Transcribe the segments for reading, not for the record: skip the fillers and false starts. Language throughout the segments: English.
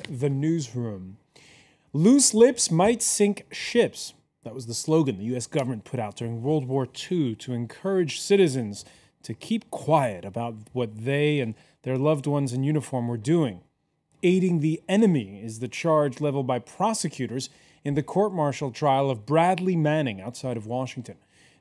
the newsroom. Loose lips might sink ships. That was the slogan the U.S. government put out during World War II to encourage citizens to keep quiet about what they and their loved ones in uniform were doing. Aiding the enemy is the charge leveled by prosecutors in the court-martial trial of Bradley Manning outside of Washington.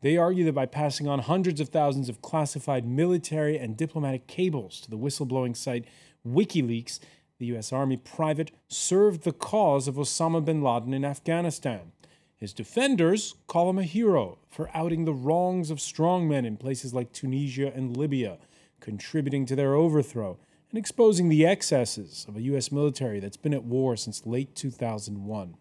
They argue that by passing on hundreds of thousands of classified military and diplomatic cables to the whistleblowing site WikiLeaks, the U.S. Army private served the cause of Osama bin Laden in Afghanistan. His defenders call him a hero for outing the wrongs of strongmen in places like Tunisia and Libya, contributing to their overthrow and exposing the excesses of a U.S. military that's been at war since late 2001.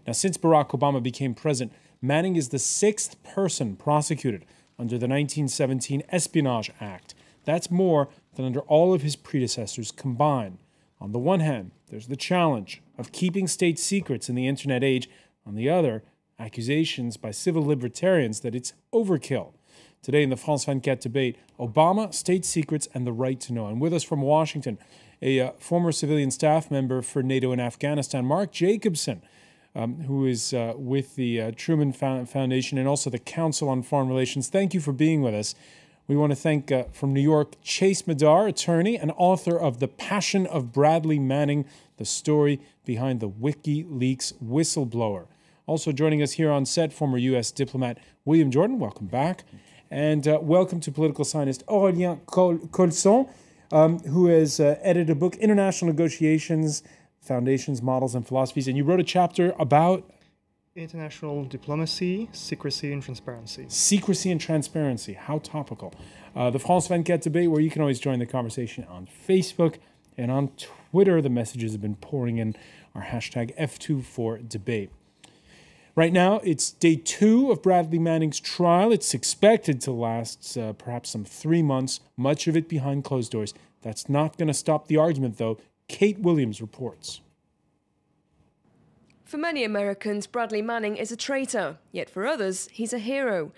Now, since Barack Obama became president, Manning is the sixth person prosecuted under the 1917 Espionage Act. That's more than under all of his predecessors combined. On the one hand, there's the challenge of keeping state secrets in the internet age. On the other, accusations by civil libertarians that it's overkill. Today in the France 24 debate, Obama, state secrets, and the right to know. And with us from Washington, a former civilian staff member for NATO in Afghanistan, Mark Jacobson, who is with the Truman Foundation and also the Council on Foreign Relations. Thank you for being with us. We want to thank, from New York, Chase Madar, attorney and author of The Passion of Bradley Manning, the story behind the WikiLeaks whistleblower. Also joining us here on set, former U.S. diplomat William Jordan. Welcome back. And welcome to political scientist Aurélien Colson, who has edited a book, International Negotiations, Foundations, Models, and Philosophies. And you wrote a chapter about international diplomacy, secrecy, and transparency. Secrecy and transparency. How topical. The France 24 debate, where you can always join the conversation on Facebook and on Twitter. The messages have been pouring in. Our hashtag F24debate. Right now, it's day 2 of Bradley Manning's trial. It's expected to last perhaps some 3 months, much of it behind closed doors. That's not going to stop the argument, though. Kate Williams reports. For many Americans, Bradley Manning is a traitor, yet for others, he's a hero.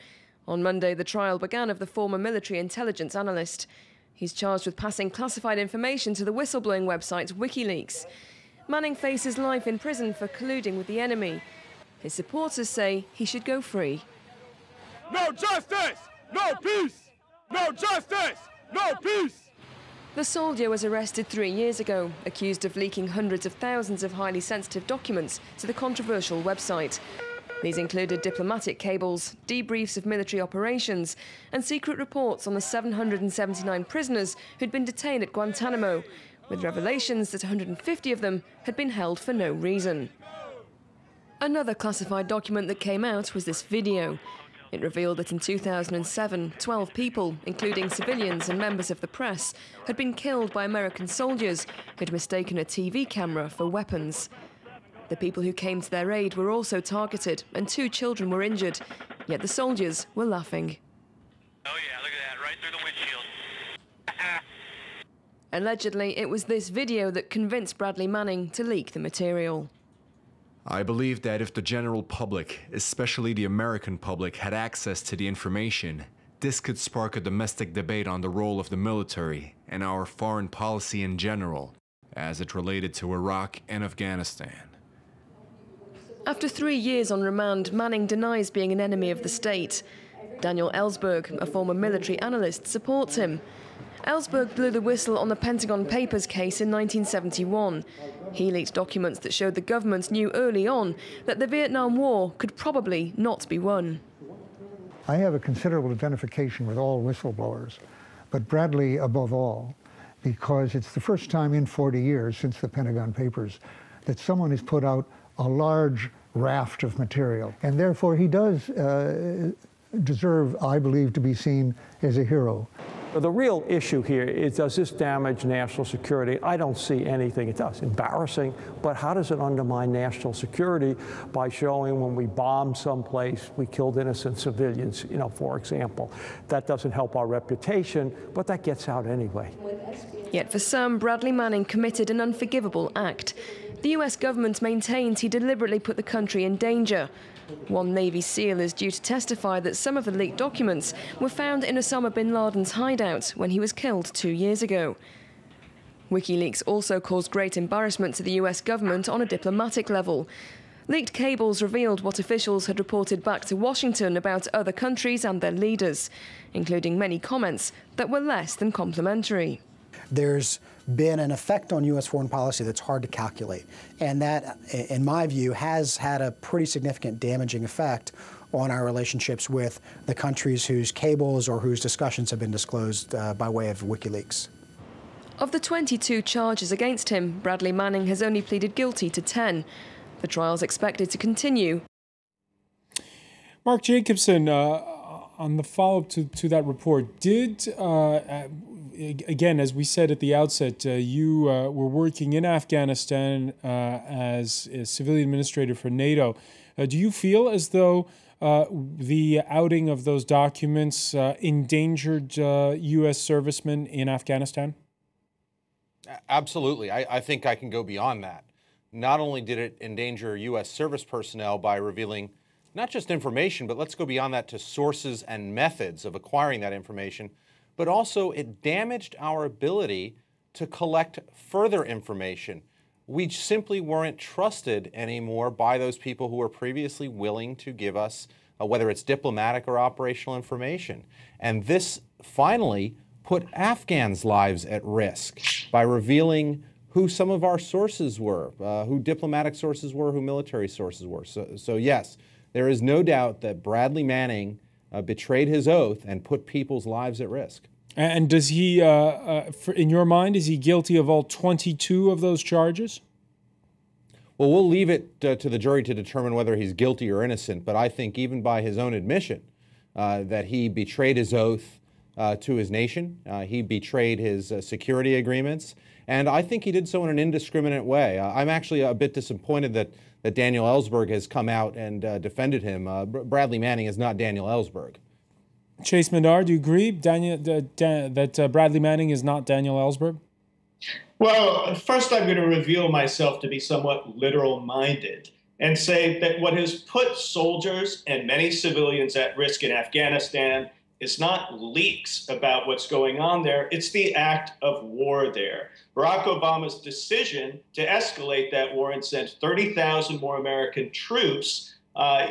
On Monday, the trial began of the former military intelligence analyst. He's charged with passing classified information to the whistleblowing website WikiLeaks. Manning faces life in prison for colluding with the enemy. His supporters say he should go free. No justice, no peace! No justice, no peace! The soldier was arrested 3 years ago, accused of leaking hundreds of thousands of highly sensitive documents to the controversial website. These included diplomatic cables, debriefs of military operations, and secret reports on the 779 prisoners who'd been detained at Guantanamo, with revelations that 150 of them had been held for no reason. Another classified document that came out was this video. It revealed that in 2007, 12 people, including civilians and members of the press, had been killed by American soldiers who'd mistaken a TV camera for weapons. The people who came to their aid were also targeted, and 2 children were injured, yet the soldiers were laughing. Oh yeah, look at that, right through the windshield. Allegedly, it was this video that convinced Bradley Manning to leak the material. I believe that if the general public, especially the American public, had access to the information, this could spark a domestic debate on the role of the military and our foreign policy in general, as it related to Iraq and Afghanistan. After 3 years on remand, Manning denies being an enemy of the state. Daniel Ellsberg, a former military analyst, supports him. Ellsberg blew the whistle on the Pentagon Papers case in 1971. He leaked documents that showed the government knew early on that the Vietnam War could probably not be won. I have a considerable identification with all whistleblowers, but Bradley above all, because it's the first time in 40 years since the Pentagon Papers that someone has put out a large raft of material. And therefore he does deserve, I believe, to be seen as a hero. The real issue here is, does this damage national security? I don't see anything it does. Embarrassing, but how does it undermine national security by showing when we bomb someplace, we killed innocent civilians, for example. That doesn't help our reputation, but that gets out anyway. Yet for some, Bradley Manning committed an unforgivable act. The US government maintains he deliberately put the country in danger. One Navy SEAL is due to testify that some of the leaked documents were found in Osama bin Laden's hideout when he was killed 2 years ago. WikiLeaks also caused great embarrassment to the US government on a diplomatic level. Leaked cables revealed what officials had reported back to Washington about other countries and their leaders, including many comments that were less than complimentary. There's been an effect on U.S. foreign policy that's hard to calculate, and that, in my view, has had a pretty significant damaging effect on our relationships with the countries whose cables or whose discussions have been disclosed by way of WikiLeaks. Of the 22 charges against him, Bradley Manning has only pleaded guilty to 10. The trial's expected to continue. Mark Jacobson, on the follow-up to that report, did, again, as we said at the outset, you were working in Afghanistan as a civilian administrator for NATO. Do you feel as though the outing of those documents endangered U.S. servicemen in Afghanistan? Absolutely. I think I can go beyond that. Not only did it endanger U.S. service personnel by revealing not just information, but let's go beyond that to sources and methods of acquiring that information, but also it damaged our ability to collect further information. We simply weren't trusted anymore by those people who were previously willing to give us, whether it's diplomatic or operational information. And this finally put Afghans' lives at risk by revealing who some of our sources were, who diplomatic sources were, who military sources were. So yes, there is no doubt that Bradley Manning betrayed his oath and put people's lives at risk. And does he, in your mind, is he guilty of all 22 of those charges? Well, we'll leave it to the jury to determine whether he's guilty or innocent, but I think even by his own admission that he betrayed his oath to his nation, he betrayed his security agreements, and I think he did so in an indiscriminate way. I'm actually a bit disappointed that Daniel Ellsberg has come out and defended him. Bradley Manning is not Daniel Ellsberg. Chase Menard, do you agree, that Bradley Manning is not Daniel Ellsberg? Well, first I'm going to reveal myself to be somewhat literal-minded and say that what has put soldiers and many civilians at risk in Afghanistan is not leaks about what's going on there, it's the act of war there. Barack Obama's decision to escalate that war and send 30,000 more American troops,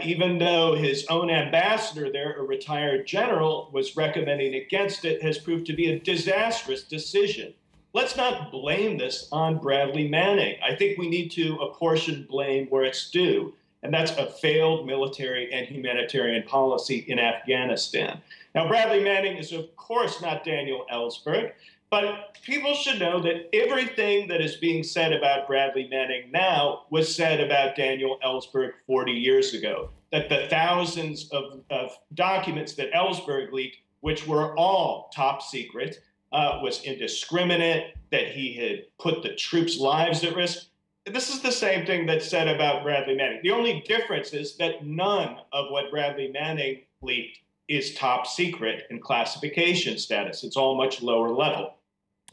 even though his own ambassador there, a retired general, was recommending against it, has proved to be a disastrous decision. Let's not blame this on Bradley Manning. I think we need to apportion blame where it's due, and that's a failed military and humanitarian policy in Afghanistan. Now, Bradley Manning is, of course, not Daniel Ellsberg, but people should know that everything that is being said about Bradley Manning now was said about Daniel Ellsberg 40 years ago, that the thousands of documents that Ellsberg leaked, which were all top secret, was indiscriminate, that he had put the troops' lives at risk. This is the same thing that's said about Bradley Manning. The only difference is that none of what Bradley Manning leaked is top secret in classification status. It's all much lower level.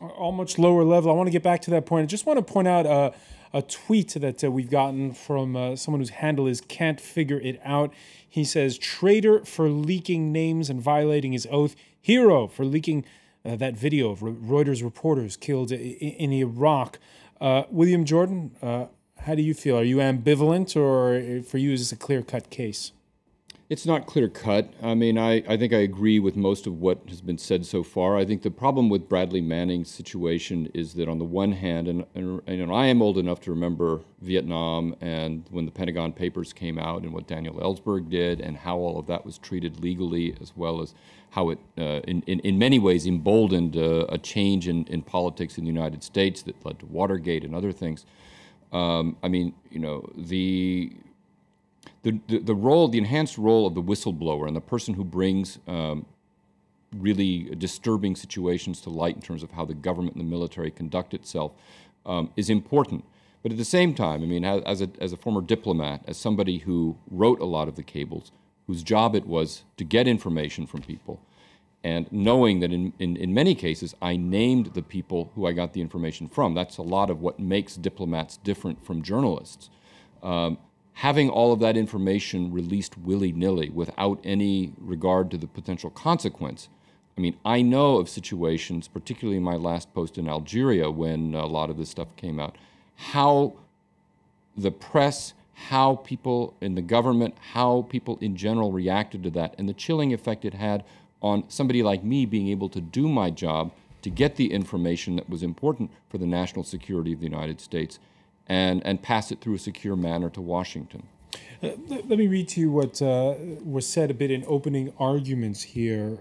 All much lower level. I want to get back to that point. I just want to point out a tweet that we've gotten from someone whose handle is Can't Figure It Out. He says, traitor for leaking names and violating his oath, hero for leaking that video of Reuters reporters killed in Iraq. William Jordan, how do you feel? Are you ambivalent, or for you is this a clear-cut case? It's not clear-cut. I mean, I think I agree with most of what has been said so far. I think the problem with Bradley Manning's situation is that on the one hand, and I am old enough to remember Vietnam and when the Pentagon Papers came out and what Daniel Ellsberg did and how all of that was treated legally, as well as how it, in many ways, emboldened a change in politics in the United States that led to Watergate and other things. I mean, you know, the role, the enhanced role of the whistleblower and the person who brings really disturbing situations to light in terms of how the government and the military conduct itself is important. But at the same time, I mean, as a former diplomat, as somebody who wrote a lot of the cables, whose job it was to get information from people, and knowing that in many cases I named the people who I got the information from. That's a lot of what makes diplomats different from journalists. Having all of that information released willy-nilly without any regard to the potential consequence I mean, I know of situations, particularly in my last post in Algeria when a lot of this stuff came out, how the press, how people in the government, how people in general reacted to that, and the chilling effect it had on somebody like me being able to do my job, to get the information that was important for the national security of the United States, and pass it through a secure manner to Washington. Let me read to you what was said a bit in opening arguments here.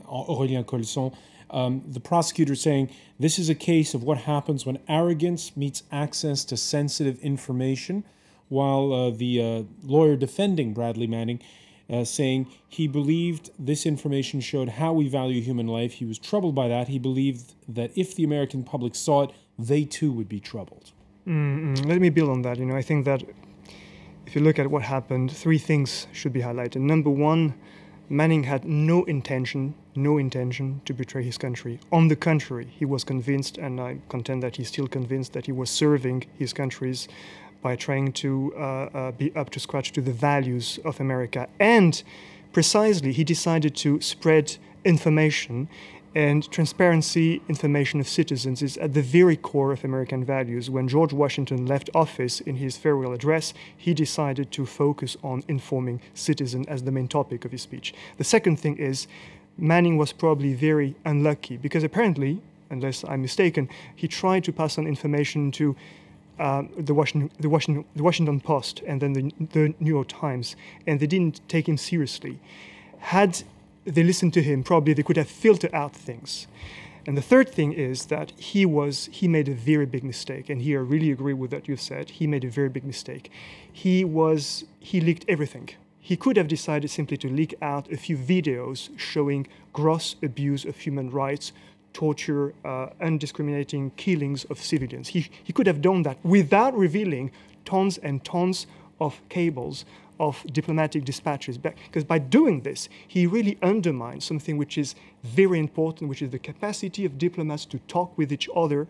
Aurélien Colson, the prosecutor saying, this is a case of what happens when arrogance meets access to sensitive information, while the lawyer defending Bradley Manning saying he believed this information showed how we value human life. He was troubled by that. He believed that if the American public saw it, they too would be troubled. Let me build on that. I think that if you look at what happened, three things should be highlighted. Number one, Manning had no intention to betray his country. On the contrary, he was convinced, and I contend that he's still convinced, that he was serving his countries by trying to be up to scratch to the values of America. And precisely, he decided to spread information, and transparency, information of citizens is at the very core of American values. When George Washington left office in his farewell address, he decided to focus on informing citizens as the main topic of his speech. The second thing is, Manning was probably very unlucky because apparently, unless I'm mistaken, he tried to pass on information to the Washington Post and then the New York Times, and they didn't take him seriously. Had they listened to him, probably they could have filtered out things. And the third thing is that he made a very big mistake, and here I really agree with what you said. He made a very big mistake. He leaked everything. He could have decided simply to leak out a few videos showing gross abuse of human rights, torture, undiscriminating killings of civilians. He could have done that without revealing tons and tons of cables of diplomatic dispatches, because by doing this, he really undermines something which is very important, which is the capacity of diplomats to talk with each other,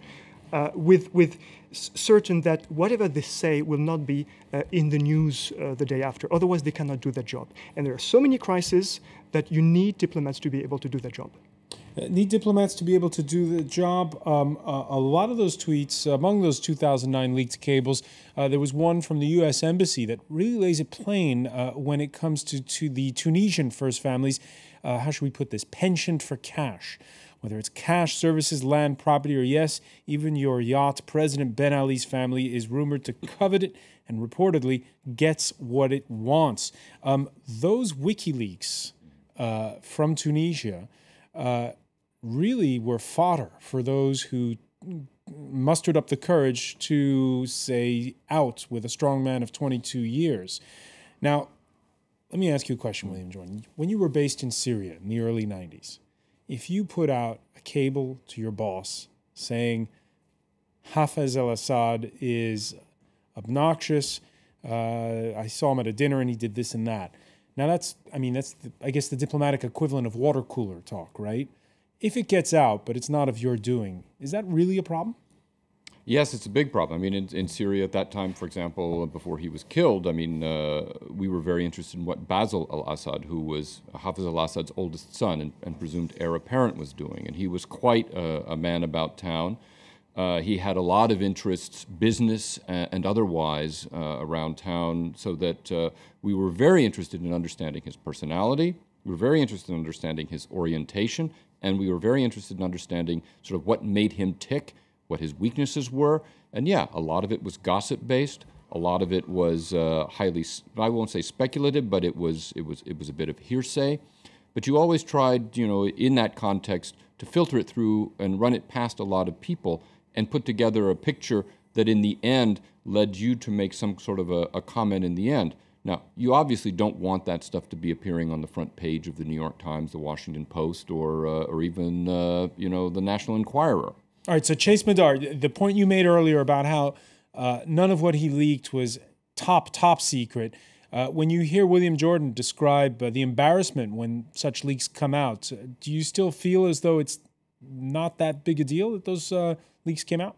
with certain that whatever they say will not be in the news the day after. Otherwise, they cannot do their job. And there are so many crises that you need diplomats to be able to do their job. Need diplomats to be able to do the job. A lot of those tweets, among those 2009 leaked cables, there was one from the U.S. Embassy that really lays it plain when it comes to the Tunisian first families. How should we put this? Penchant for cash. Whether it's cash, services, land, property, or yes, even your yacht, President Ben Ali's family is rumored to covet it and reportedly gets what it wants. Those WikiLeaks from Tunisia really were fodder for those who mustered up the courage to say out with a strong man of 22 years. Now, let me ask you a question, William Jordan. When you were based in Syria in the early 90s, if you put out a cable to your boss saying Hafez al-Assad is obnoxious, I saw him at a dinner and he did this and that. Now that's I guess the diplomatic equivalent of water cooler talk, right? If it gets out, but it's not of your doing, is that really a problem? Yes, it's a big problem. I mean, in Syria at that time, for example, before he was killed, I mean, we were very interested in what Basil al-Assad, who was Hafez al-Assad's oldest son and presumed heir apparent, was doing. And he was quite a man about town. He had a lot of interests, business and otherwise, around town, so that we were very interested in understanding his personality. We were very interested in understanding his orientation, and we were very interested in understanding sort of what made him tick, what his weaknesses were. And yeah, a lot of it was gossip-based. A lot of it was highly, I won't say speculative, but it was a bit of hearsay. But you always tried, in that context, to filter it through and run it past a lot of people and put together a picture that in the end led you to make some sort of a comment in the end. Now, you obviously don't want that stuff to be appearing on the front page of the New York Times, the Washington Post, or even, the National Enquirer. All right, so Chase Madar, the point you made earlier about how none of what he leaked was top secret. When you hear William Jordan describe the embarrassment when such leaks come out, do you still feel as though it's not that big a deal that those leaks came out?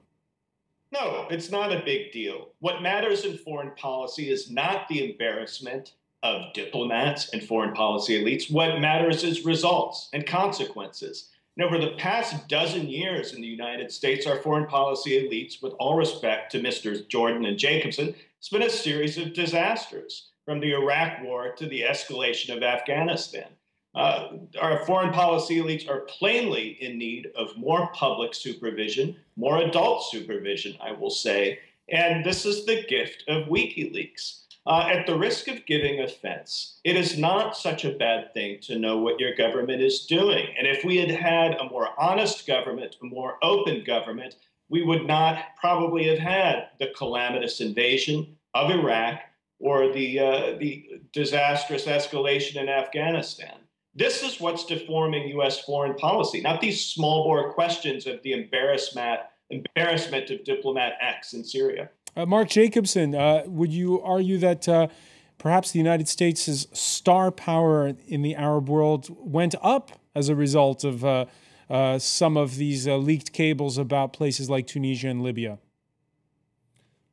No, it's not a big deal. What matters in foreign policy is not the embarrassment, of diplomats and foreign policy elites. What matters is results and consequences. And over the past dozen years in the United States, our foreign policy elites, with all respect to Mr. Jordan and Jacobson, it's been a series of disasters, from the Iraq War to the escalation of Afghanistan. Our foreign policy elites are plainly in need of more public supervision, more adult supervision, I will say. And this is the gift of WikiLeaks. At the risk of giving offense, it is not such a bad thing to know what your government is doing. And if we had had a more honest government, a more open government, we would not probably have had the calamitous invasion of Iraq or the disastrous escalation in Afghanistan. This is what's deforming U.S. foreign policy, not these small-bore questions of the embarrassment of diplomat X in Syria. Mark Jacobson, would you argue that perhaps the United States' star power in the Arab world went up as a result of some of these leaked cables about places like Tunisia and Libya?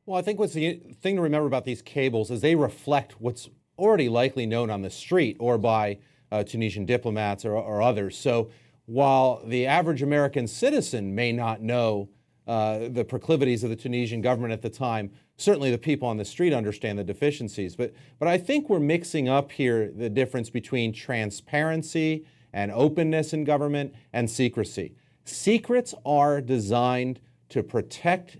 Well, I think what's the thing to remember about these cables is they reflect what's already likely known on the street or by Tunisian diplomats or others. So while the average American citizen may not know the proclivities of the Tunisian government at the time, certainly the people on the street understand the deficiencies. But I think we're mixing up here the difference between transparency and openness in government and secrecy. Secrets are designed to protect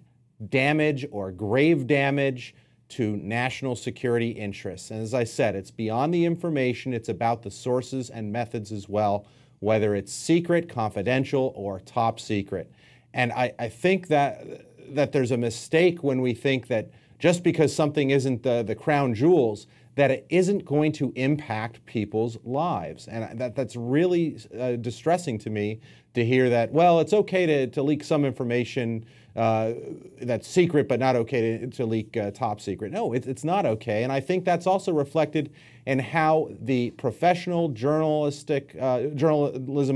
damage or grave damage to national security interests. And as I said, it's beyond the information, it's about the sources and methods as well, whether it's secret, confidential, or top secret. And I think that there's a mistake when we think that just because something isn't the crown jewels, that it isn't going to impact people's lives. And that's really distressing to me to hear that, well, it's okay to leak some information that's secret, but not okay to leak top secret. No, it's not okay. And I think that's also reflected in how the professional journalism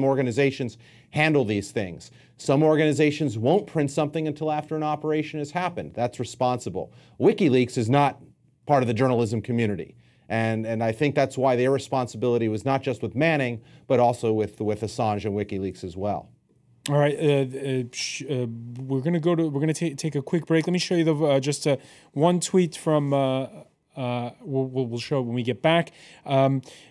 organizations handle these things. Some organizations won't print something until after an operation has happened. That's responsible. WikiLeaks is not part of the journalism community. And I think that's why their responsibility was not just with Manning, but also with Assange and WikiLeaks as well. All right, we're going to take a quick break. Let me show you the just one tweet from. We'll show it when we get back.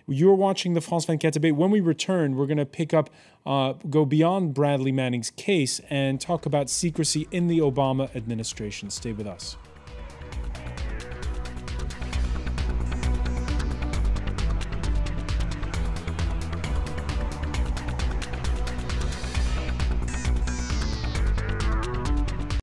You're watching the France 24 debate. When we return, we're going to pick up, go beyond Bradley Manning's case and talk about secrecy in the Obama administration. Stay with us.